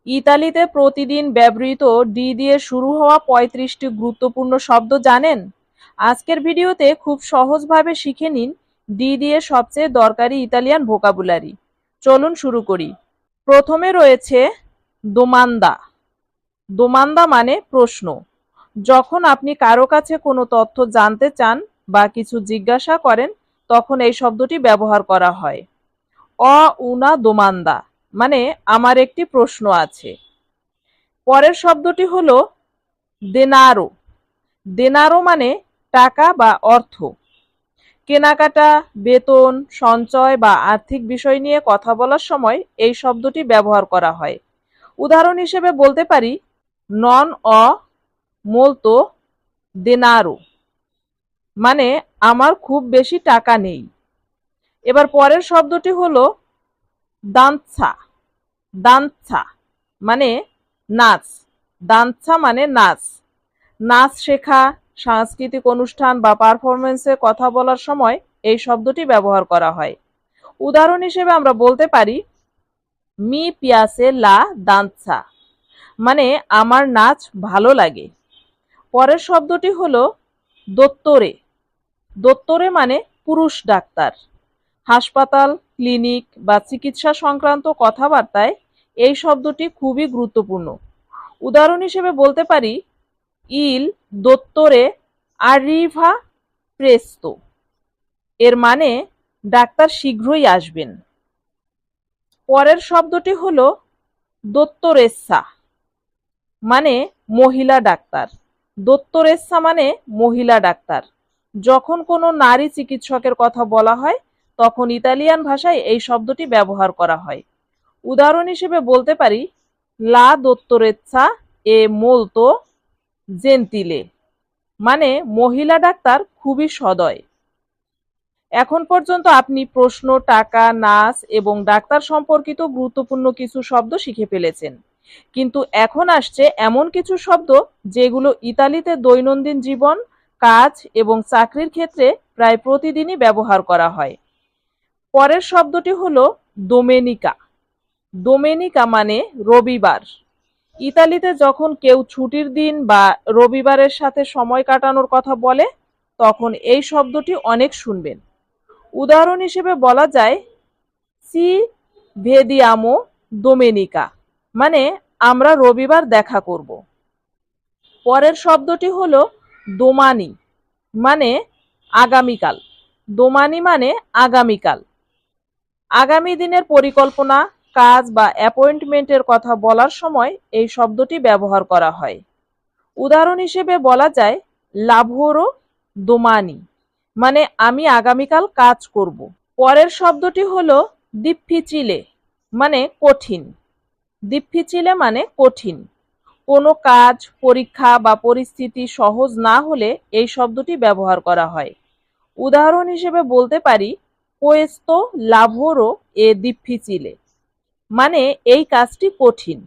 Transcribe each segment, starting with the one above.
ইতালিতে প্রতিদিন ব্যবহৃত ডি দিয়ে শুরু হওয়া ৩৫টি গুরুত্বপূর্ণ শব্দ জানেন? আজকের ভিডিওতে খুব সহজভাবে শিখে নিন ডি দিয়ে সবচেয়ে দরকারি ইতালিয়ান ভোকাবুলারি। চলুন শুরু করি। প্রথমে রয়েছে দোমান্দা। দোমান্দা মানে প্রশ্ন। যখন আপনি কারো কাছে কোনো তথ্য জানতে চান বা কিছু জিজ্ঞাসা করেন, তখন এই শব্দটি ব্যবহার করা হয়। অ উনা দোমান্দা মানে আমার একটি প্রশ্ন আছে। পরের শব্দটি হলো দেনারো। দেনারো মানে টাকা বা অর্থ। কেনাকাটা, বেতন, সঞ্চয় বা আর্থিক বিষয় নিয়ে কথা বলার সময় এই শব্দটি ব্যবহার করা হয়। উদাহরণ হিসেবে বলতে পারি, নন অ মোলতো দেনারো মানে আমার খুব বেশি টাকা নেই। এবার পরের শব্দটি হলো দান্সা। দান্সা মানে নাচ। দান্সা মানে নাচ। নাচ শেখা, সাংস্কৃতিক অনুষ্ঠান বা পারফরমেন্সে কথা বলার সময় এই শব্দটি ব্যবহার করা হয়। উদাহরণ হিসেবে আমরা বলতে পারি, মি পিয়াসে লা দান্সা মানে আমার নাচ ভালো লাগে। পরের শব্দটি হলো দোত্তরে। দোত্তরে মানে পুরুষ ডাক্তার। হাসপাতাল, ক্লিনিক বা চিকিৎসা সংক্রান্ত কথাবার্তায় এই শব্দটি খুবই গুরুত্বপূর্ণ। উদাহরণ হিসেবে বলতে পারি, ইল দোত্তরে আরিভা প্রেস্তো এর মানে ডাক্তার শীঘ্রই আসবেন। পরের শব্দটি হলো দোত্তরেসা মানে মহিলা ডাক্তার। দোত্তরেসা মানে মহিলা ডাক্তার। যখন কোনো নারী চিকিৎসকের কথা বলা হয়, তখন ইতালিয়ান ভাষায় এই শব্দটি ব্যবহার করা হয়। উদাহরণ হিসেবে বলতে পারি, লা দোত্তরেসা এ মোলতো জেন্তিলে মানে মহিলা ডাক্তার খুবই সদয়। এখন পর্যন্ত আপনি প্রশ্ন, টাকা, নাচ এবং ডাক্তার সম্পর্কিত গুরুত্বপূর্ণ কিছু শব্দ শিখে ফেলেছেন। কিন্তু এখন আসছে এমন কিছু শব্দ যেগুলো ইতালিতে দৈনন্দিন জীবন, কাজ এবং চাকরির ক্ষেত্রে প্রায় প্রতিদিনই ব্যবহার করা হয়। পরের শব্দটি হলো দোমেনিকা। দোমেনিকা মানে রবিবার। ইতালিতে যখন কেউ ছুটির দিন বা রবিবারের সাথে সময় কাটানোর কথা বলে, তখন এই শব্দটি অনেক শুনবেন। উদাহরণ হিসেবে বলা যায়, সি ভেদিয়ামো দোমেনিকা মানে আমরা রবিবার দেখা করব। পরের শব্দটি হলো দোমানি মানে আগামীকাল। দোমানি মানে আগামীকাল। আগামী দিনের পরিকল্পনা, কাজ বা অ্যাপয়েন্টমেন্টের কথা বলার সময় এই শব্দটি ব্যবহার করা হয়। উদাহরণ হিসেবে বলা যায়, লাভোরো দোমানি মানে আমি আগামীকাল কাজ করব। পরের শব্দটি হলো দিফিচিলে মানে কঠিন। দিফিচিলে মানে কঠিন। কোনো কাজ, পরীক্ষা বা পরিস্থিতি সহজ না হলে এই শব্দটি ব্যবহার করা হয়। উদাহরণ হিসেবে বলতে পারি, কোয়েস্তো লাভোরো এ দিফিচিলে মানে এই কাজটি কঠিন।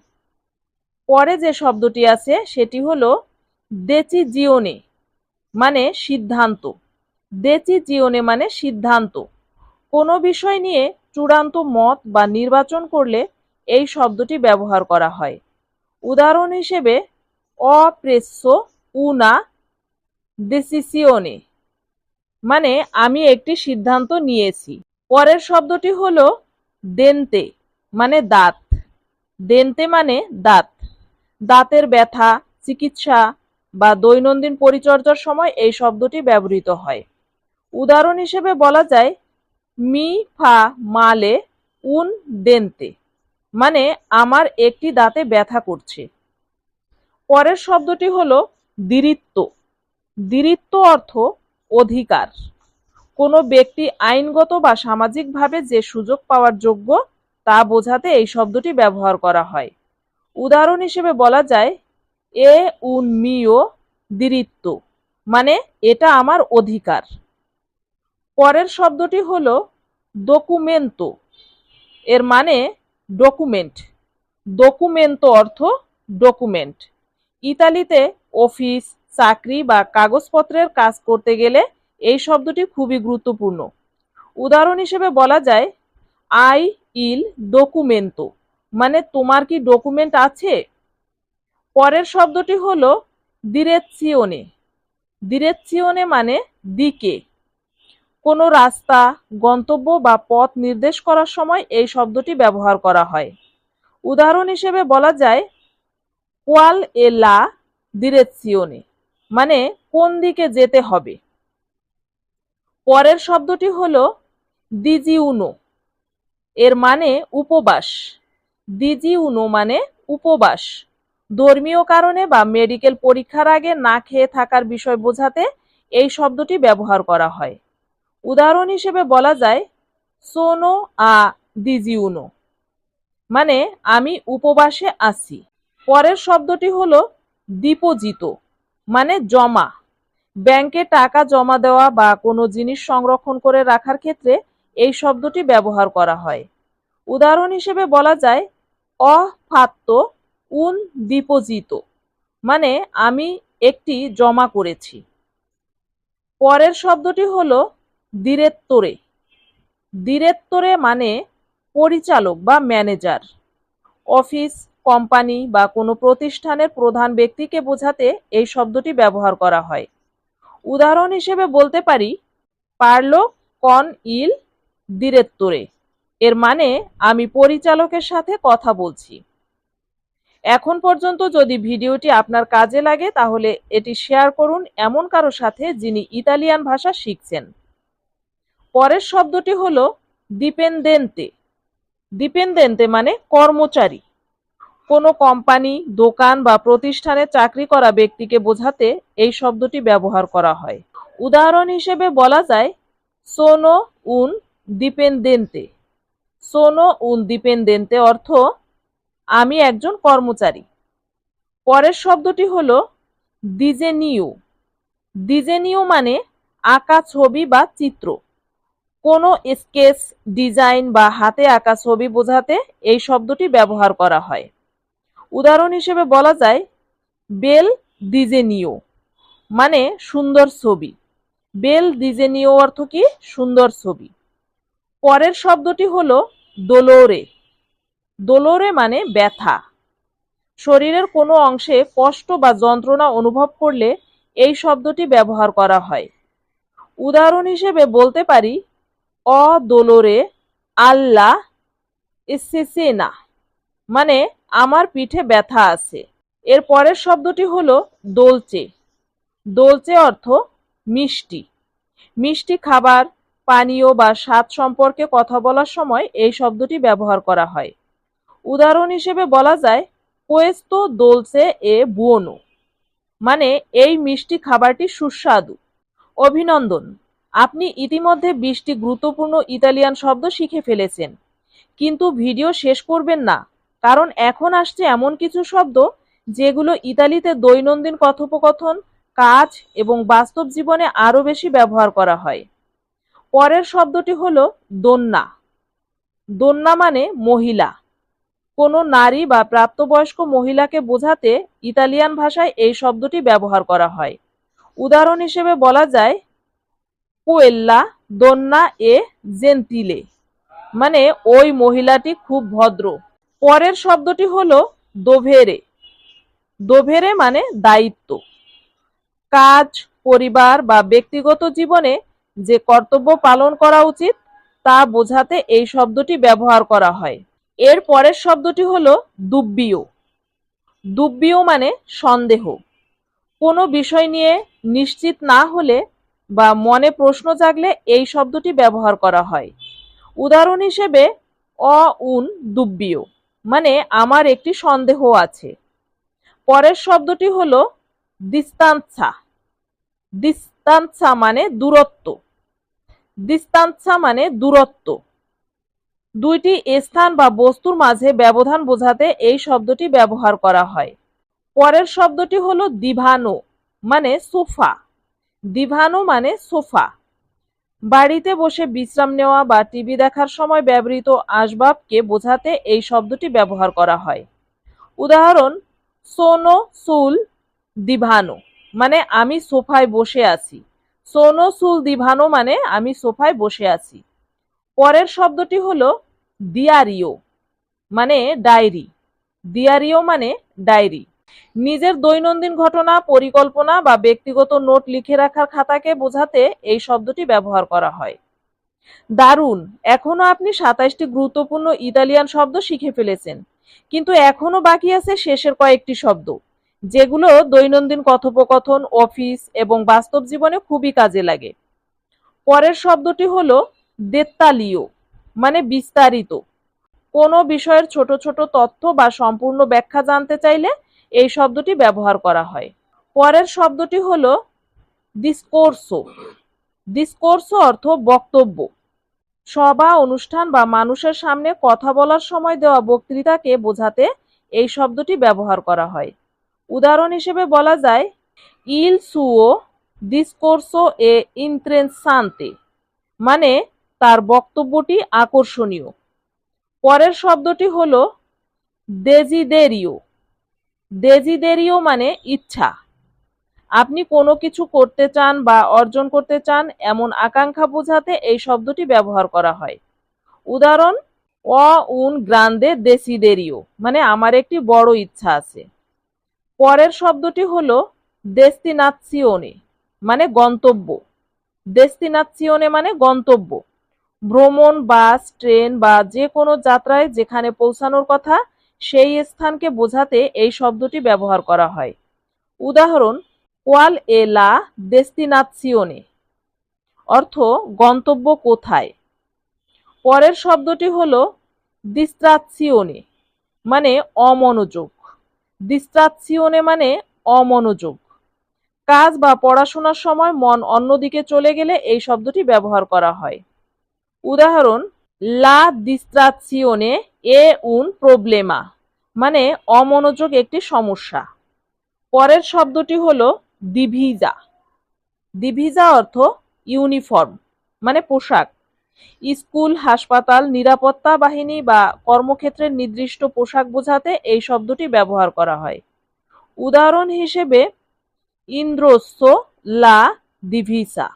পরে যে শব্দটি আছে সেটি হলো দেচিজিওনে মানে সিদ্ধান্ত। দেচিজিওনে মানে সিদ্ধান্ত। কোনো বিষয় নিয়ে চূড়ান্ত মত বা নির্বাচন করলে এই শব্দটি ব্যবহার করা হয়। উদাহরণ হিসেবে, অপ্রেসো উনা দেসিসিওনে মানে আমি একটি সিদ্ধান্ত নিয়েছি। পরের শব্দটি হলো দেন্তে মানে দাঁত। দেন্তে মানে দাঁত। দাঁতের ব্যথা, চিকিৎসা বা দৈনন্দিন পরিচর্যার সময় এই শব্দটি ব্যবহৃত হয়। উদাহরণ হিসেবে বলা যায়, মি ফা মালে উন দেন্তে মানে আমার একটি দাঁতে ব্যথা করছে। পরের শব্দটি হলো দিরিত্ব। দিরিত্ব অর্থ অধিকার। কোনো ব্যক্তি আইনগত বা সামাজিকভাবে যে সুযোগ পাওয়ার যোগ্য তা বোঝাতে এই শব্দটি ব্যবহার করা হয়। উদাহরণ হিসেবে বলা যায়, এ উন মিও দিরিত্ব মানে এটা আমার অধিকার। পরের শব্দটি হলো দোকুমেন্তো। এর মানে ডকুমেন্ট। দোকুমেন্তো অর্থ ডকুমেন্ট। ইতালিতে অফিস, চাকরি বা কাগজপত্রের কাজ করতে গেলে এই শব্দটি খুবই গুরুত্বপূর্ণ। উদাহরণ হিসেবে বলা যায়, আই ইল ডকুমেন্তো মানে তোমার কি ডকুমেন্ট আছে। পরের শব্দটি হলো দিরেচ্ছিওনে। দিরেচ্ছিওনে মানে দিকে। কোনো রাস্তা, গন্তব্য বা পথ নির্দেশ করার সময় এই শব্দটি ব্যবহার করা হয়। উদাহরণ হিসেবে বলা যায় কোয়াল এ লা দিরেচ্ছিওনে, মানে কোন দিকে যেতে হবে। পরের শব্দটি হলো দিজিউনো। এর মানে উপবাস। দিজিউনো মানে উপবাস। ধর্মীয় কারণে বা মেডিকেল পরীক্ষার আগে না খেয়ে থাকার বিষয় বোঝাতে এই শব্দটি ব্যবহার করা হয়। উদাহরণ হিসেবে বলা যায় সোনো আ দিজিউনো, মানে আমি উপবাসে আছি। পরের শব্দটি হলো ডিপোজিতো, মানে জমা। ব্যাংকে টাকা জমা দেওয়া বা কোনো জিনিস সংরক্ষণ করে রাখার ক্ষেত্রে এই শব্দটি ব্যবহার করা হয়। উদাহরণ হিসেবে বলা যায় অ ফাত্তো উন ডিপোজিতো, মানে আমি একটি জমা করেছি। পরের শব্দটি হলো দিরেত্তরে। দিরেত্তরে মানে পরিচালক বা ম্যানেজার। অফিস, কোম্পানি বা কোনো প্রতিষ্ঠানের প্রধান ব্যক্তিকে বোঝাতে এই শব্দটি ব্যবহার করা হয়। উদাহরণ হিসেবে বলতে পারি পারলো কন ইল দিরেত্তরে, এর মানে আমি পরিচালকের সাথে কথা বলছি। এখন পর্যন্ত যদি ভিডিওটি আপনার কাজে লাগে তাহলে এটি শেয়ার করুন এমন কারো সাথে যিনি ইতালিয়ান ভাষা শিখছেন। পরের শব্দটি হলো ডিপেন্দেন্তে। ডিপেন্দেন্তে মানে কর্মচারী। কোনো কোম্পানি, দোকান বা প্রতিষ্ঠানে চাকরি করা ব্যক্তিকে বোঝাতে এই শব্দটি ব্যবহার করা হয়। উদাহরণ হিসেবে বলা যায় সোনো উন ডিপেন্দেন্তে। সোনো উন ডিপেন্দেন্তে অর্থ আমি একজন কর্মচারী। পরের শব্দটি হলো ডিজেনিও। ডিজেনিও মানে আঁকা ছবি বা চিত্র। কোনো স্কেচ, ডিজাইন বা হাতে আঁকা ছবি বোঝাতে এই শব্দটি ব্যবহার করা হয়। উদাহরণ হিসেবে বলা যায় বেল ডিজেনিও, মানে সুন্দর ছবি। বেল ডিজেনিও অর্থ কি সুন্দর ছবি। পরের শব্দটি হলো দোলোরে। দোলোরে মানে ব্যথা। শরীরের কোনো অংশে কষ্ট বা যন্ত্রণা অনুভব করলে এই শব্দটি ব্যবহার করা হয়। উদাহরণ হিসেবে বলতে পারি অ দোলোরে আল্লা এসেসেনা, মানে আমার পিঠে ব্যথা আছে। এর পরের শব্দটি হলো দোলচে। দোলচে অর্থ মিষ্টি। মিষ্টি খাবার, পানীয় বা স্বাদ সম্পর্কে কথা বলার সময় এই শব্দটি ব্যবহার করা হয়। উদাহরণ হিসেবে বলা যায় কোয়েস্তো দোলসে এ বুয়োনো, মানে এই মিষ্টি খাবারটি সুস্বাদু। অভিনন্দন, আপনি ইতিমধ্যে 20টি গুরুত্বপূর্ণ ইতালিয়ান শব্দ শিখে ফেলেছেন। কিন্তু ভিডিও শেষ করবেন না, কারণ এখন আসছে এমন কিছু শব্দ যেগুলো ইতালিতে দৈনন্দিন কথোপকথন, কাজ এবং বাস্তব জীবনে আরো বেশি ব্যবহার করা হয়। পরের শব্দটি হলো দোন্না। দোন্না মানে মহিলা। কোনো নারী বা প্রাপ্তবয়স্ক মহিলাকে বোঝাতে ইতালিয়ান ভাষায় এই শব্দটি ব্যবহার করা হয়। উদাহরণ হিসেবে বলা যায় কুয়েল্লা দোন্না এ জেন্তিলে, মানে ওই মহিলাটি খুব ভদ্র। পরের শব্দটি হলো দোভেরে। দোভেরে মানে দায়িত্ব। কাজ, পরিবার বা ব্যক্তিগত জীবনে যে কর্তব্য পালন করা উচিত তা বোঝাতে এই শব্দটি ব্যবহার করা হয়। এর পরের শব্দটি হলো দুব্বিও। দুব্বিও মানে সন্দেহ। কোনো বিষয় নিয়ে নিশ্চিত না হলে বা মনে প্রশ্ন জাগলে এই শব্দটি ব্যবহার করা হয়। উদাহরণ হিসেবে অ উন দুব্বিও, মানে আমার একটি সন্দেহ আছে। পরের শব্দটি হলো দিস্তান্সা। দিস্তান্সা মানে দূরত্ব। দিস্তান্সা মানে দূরত্ব। দুইটি স্থান বা বস্তুর মাঝে ব্যবধান বোঝাতে এই শব্দটি ব্যবহার করা হয়। পরের শব্দটি হলো দিভানো, মানে সোফা। দিভানো মানে সোফা। বাড়িতে বসে বিশ্রাম নেওয়া বা টিভি দেখার সময় ব্যবহৃত আসবাবকে বোঝাতে এই শব্দটি ব্যবহার করা হয়। উদাহরণ সোনো সুল দিভানো, মানে আমি সোফায় বসে আছি। সোনো সুল দিভানো মানে আমি সোফায় বসে আছি। পরের শব্দটি হলো দিয়ারিও। মানে ডায়েরি, দিয়ারিও মানে ডায়েরি। নিজের দৈনন্দিন ঘটনা, পরিকল্পনা বা ব্যক্তিগত নোট লিখে রাখার খাতাকে বোঝাতে এই শব্দটি ব্যবহার করা হয়। দারুণ! এখনো আপনি ২৭টি গুরুত্বপূর্ণ ইতালিয়ান শব্দ শিখে ফেলেছেন, কিন্তু এখনো বাকি আছে শেষের কয়েকটি শব্দ, যেগুলো দৈনন্দিন কথোপকথন, অফিস এবং বাস্তব জীবনে খুবই কাজে লাগে। পরের শব্দটি হলো দেত্তালিও, মানে বিস্তারিত। কোনো বিষয়ের ছোট ছোট তথ্য বা সম্পূর্ণ ব্যাখ্যা জানতে চাইলে এই শব্দটি ব্যবহার করা হয়। পরের শব্দটি হলো ডিসকোর্সো। ডিসকোর্সো অর্থ বক্তব্য। সভা, অনুষ্ঠান বা মানুষের সামনে কথা বলার সময় দেওয়া বক্তৃতাকে বোঝাতে এই শব্দটি ব্যবহার করা হয়। উদাহরণ হিসেবে বলা যায়, ইল সুও ডিসকোর্সো এ ইন্টারেসান্তে, মানে তার বক্তব্যটি আকর্ষণীয়। পরের শব্দটি হলো দেজিদেরিও। দেজিদেরিও মানে ইচ্ছা। আপনি কোনো কিছু করতে চান বা অর্জন করতে চান এমন আকাঙ্ক্ষা বোঝাতে এই শব্দটি ব্যবহার করা হয়। উদাহরণ, অ উন গ্রান্দে দেসিদেরিও, মানে আমার একটি বড় ইচ্ছা আছে। পরের শব্দটি হলো দেস্তিনাৎসিওনে, মানে গন্তব্য। দেস্তিনাৎসিওনে মানে গন্তব্য। ভ্রমণ, বাস, ট্রেন বা যে কোনো যাত্রায় যেখানে পৌঁছানোর কথা সেই স্থানকে বোঝাতে এই শব্দটি ব্যবহার করা হয়। উদাহরণ, কোয়াল এ লা দেস্তিনাৎসিওনে, অর্থ গন্তব্য কোথায়। পরের শব্দটি হলো দিস্ত্রাৎসিওনে, মানে অমনোযোগ। দিস্ত্রাৎসিওনে মানে অমনোযোগ। কাজ বা পড়াশোনার সময় মন অন্যদিকে চলে গেলে এই শব্দটি ব্যবহার করা হয়। উদাহরণ, লা distrazione è un problema, মানে অমনোযোগ একটি সমস্যা। পরের শব্দটি হলো দিভিজা। দিভিজা অর্থ ইউনিফর্ম, মানে পোশাক। স্কুল, হাসপাতাল, নিরাপত্তা বাহিনী বা কর্মক্ষেত্রের নির্দিষ্ট পোশাক বোঝাতে এই শব্দটি ব্যবহার করা হয়। উদাহরণ হিসেবে, ইন্দ্রোসো লা দিভিসা,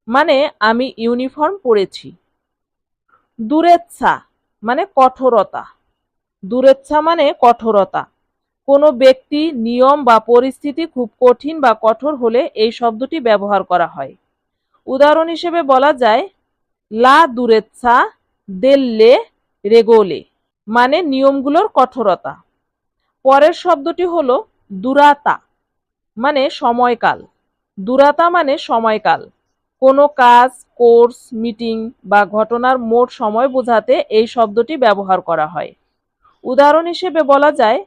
মানে আমি ইউনিফর্ম পরেছি। দুরেচ্ছা মানে কঠোরতা। দুরেচ্ছা মানে কঠোরতা। কোনো ব্যক্তি, নিয়ম বা পরিস্থিতি খুব কঠিন বা কঠোর হলে এই শব্দটি ব্যবহার করা হয়। উদাহরণ হিসেবে বলা যায়, লা দুরেচ্ছা দেল্লে রেগোলে, মানে নিয়মগুলোর কঠোরতা। পরের শব্দটি হলো দুরাতা, মানে সময়কাল। দুরাতা মানে সময়কাল। কোনো কাজ, কোর্স, মিটিং বা ঘটনার মোট সময় বোঝাতে এই শব্দটি ব্যবহার করা হয়। উদাহরণ হিসেবে বলা যায়,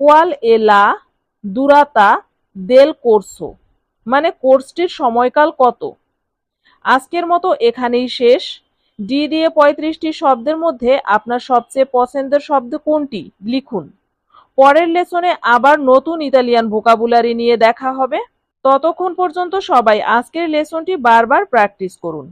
কোয়াল এ লা দুরাতা দেল কোর্সো, মানে কোর্সটির সময়কাল কত। আজকের মতো এখানেই শেষ। ডি দিয়ে ৩৫টি শব্দের মধ্যে আপনার সবচেয়ে পছন্দের শব্দ কোনটি লিখুন। পরের লেসনে আবার নতুন ইতালিয়ান ভোকাবুলারি নিয়ে দেখা হবে। ততক্ষণ পর্যন্ত সবাই আজকের লেসনটি বারবার প্র্যাকটিস করুন।